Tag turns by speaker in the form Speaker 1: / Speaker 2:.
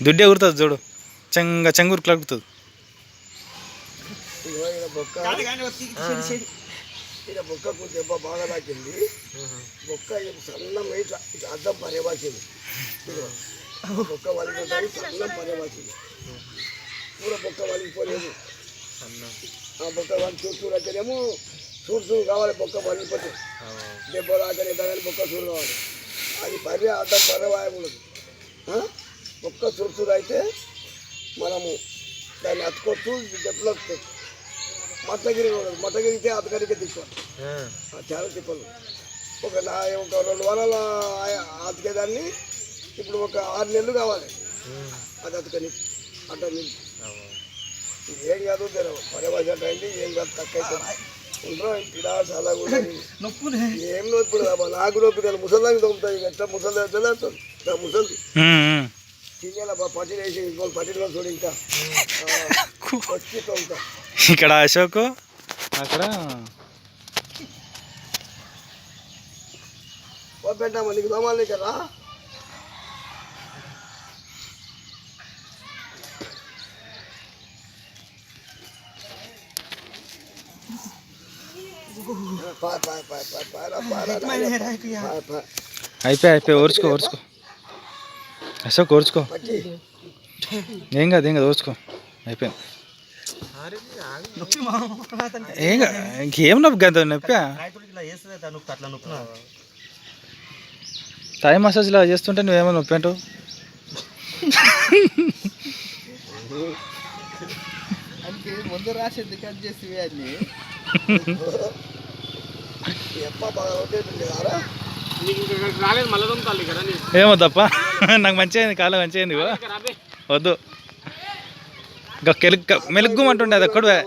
Speaker 1: దుడ్డే కుడుతుంది చూడు, చెంగురు కలుగుతుంది.
Speaker 2: బొక్కకు దెబ్బ బాగా తాకింది. బొక్క సన్నం ఇట్లా ఇట్లా అద్దం పరేవాసింది. బొక్క వలిపోతాయి, సన్నం పరేవాసింది. పూర బొక్క వలిగిపోలేదు. ఆ బొక్క వాళ్ళు చూస్తూ అయితేనేమో చూస్తూ కావాలి. బొక్క వలిగిపోతే దెబ్బ రాకనే కానీ బొక్క చూడు కావాలి. అది పర్య అద్దం పర్యవాయకూడదు. బొక్క చూస్తూ అయితే మనము దాన్ని అతుకొచ్చు, దెబ్బలు వస్తాయి. మట్టగిరి మట్టగిరితే అతకడికే తిప్పాలి. చాలా తిప్పాలి. ఒక 2 వారాల అతికేదాన్ని ఇప్పుడు ఒక 6 నెలలు కావాలి. అది అతకని అట్ట ఏం కాదు, పర్యవసట అయింది. ఏం కాదు, తక్కువ ఉంటాం. ఇలా చాలా కూడా ఏం నొప్పి నాకు నొప్పి కదా. ముసలిదానికి దొరుకుతాయి. ఎట్లా ముసలి ముసలి తినేలా పట్టిన వేసి ఇంకోటి పట్టిన చూడు. ఇంకా వచ్చి తొంగుతా.
Speaker 1: ఇక్కడ అశోక్, అక్కడ
Speaker 2: పెట్టామా నీకు దోమాలి కదా.
Speaker 1: అయిపోయి ఓర్చుకో అశోక్, ఓర్చుకో. ఏం కాదు ఓర్చుకో, అయిపోయింది. ఇంకేం నొప్పి కదా, నొప్పి థాయ్ మసాజ్ ఇలా చేస్తుంటే నువ్వేమో నొప్పి అంటావు.
Speaker 2: ముందు రాసేది కట్ చేసి
Speaker 1: ఏమో తప్ప నాకు మంచిగా అయింది, కాలం మంచిగా అయింది. వద్దు, ఇంకా మెలుగుమంటుండే అది ఒక్కడే.